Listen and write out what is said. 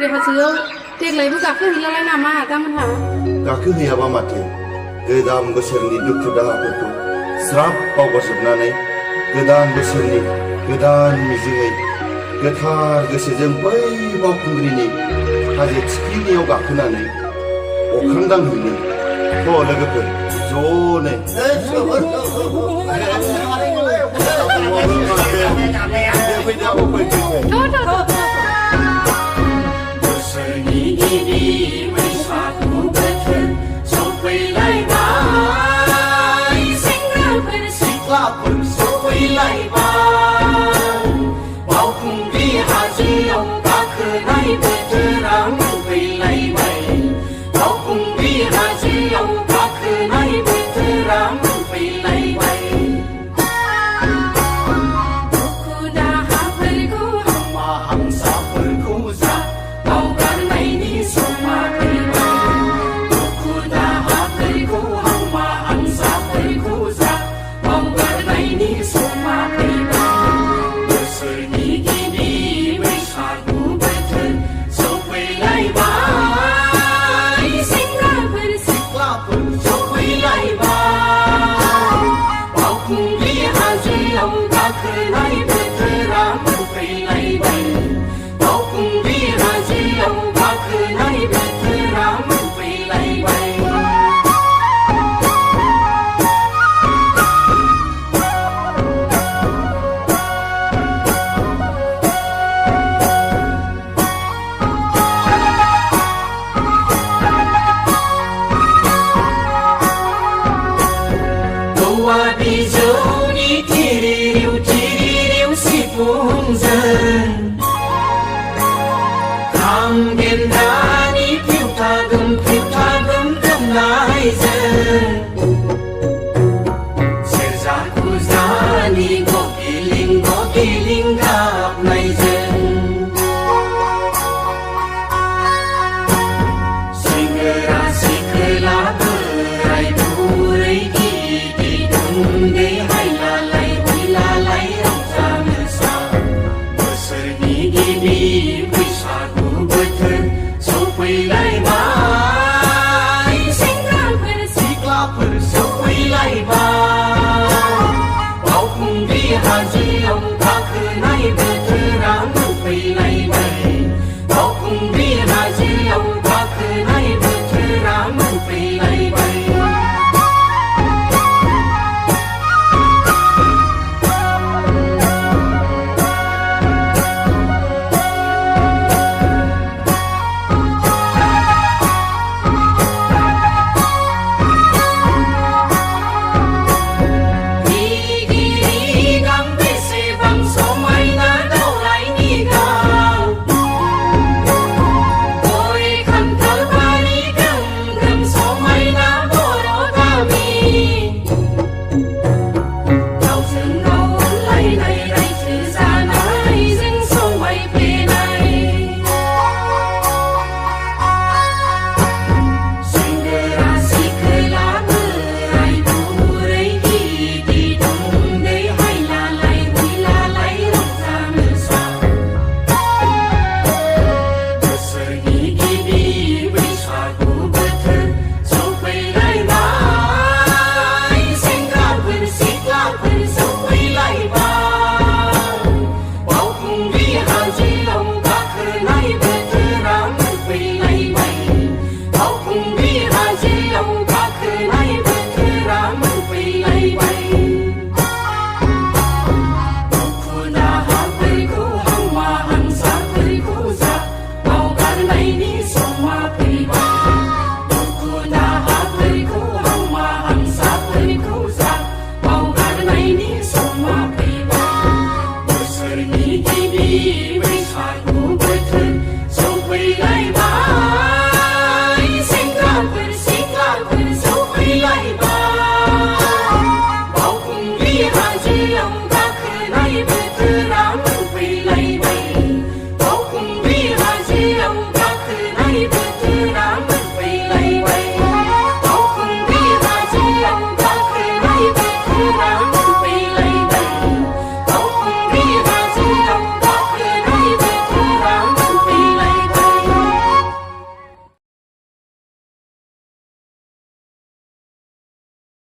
देहासोआव देग्लायबो गाखो हैलालाय नामा दामोनहा गाखो हैयाबा माथो गोदान बोसोरनि दुखु दाहाफोरखौ स्राब बावगारजोबनानै गोदान बोसोरनि गोदान मिजिङै गोथार गोसोजों बै बावखुंग्रिनि हाजो थिखिनियाव गाखोनानै अख्रां दांहैनो लोगोफोर ज'नो बोसोरनि गिबि बैसागु बोथोर सफैलायबाय सेंग्राफोर सिख्लाफोर सफैलायबाय बावखुंग्रि हाजोआव गाखोनाय बोथोरा मोनफैलायबाय बावखुंग्रि हाजोआव गाखोनाय बोथोरा मोनफैलायबाय दुखु दाहाफोरखौ हामा हांसाफोरखौ जा बावगारनायनि समा फैबाय दुखु दाहाफोरखौ हामा हांसाफोरखौ जा बावगारनायनि समा फैबाय बोसोरनि गिबि बैसागु बोथोर सफैलायबाय सेंग्राफोर सिख्लाफोर सफैलायबाय बावखुंग्रि हाजोआव गाखोनाय बोथोरा मोनफैलायबाय बावखुंग्रि हाजोआव गाखोनाय बोथोरा मोनफैलायबाय औवा बिजौनि थिरिरिउ थिरिरिउ सिफुंजों खाम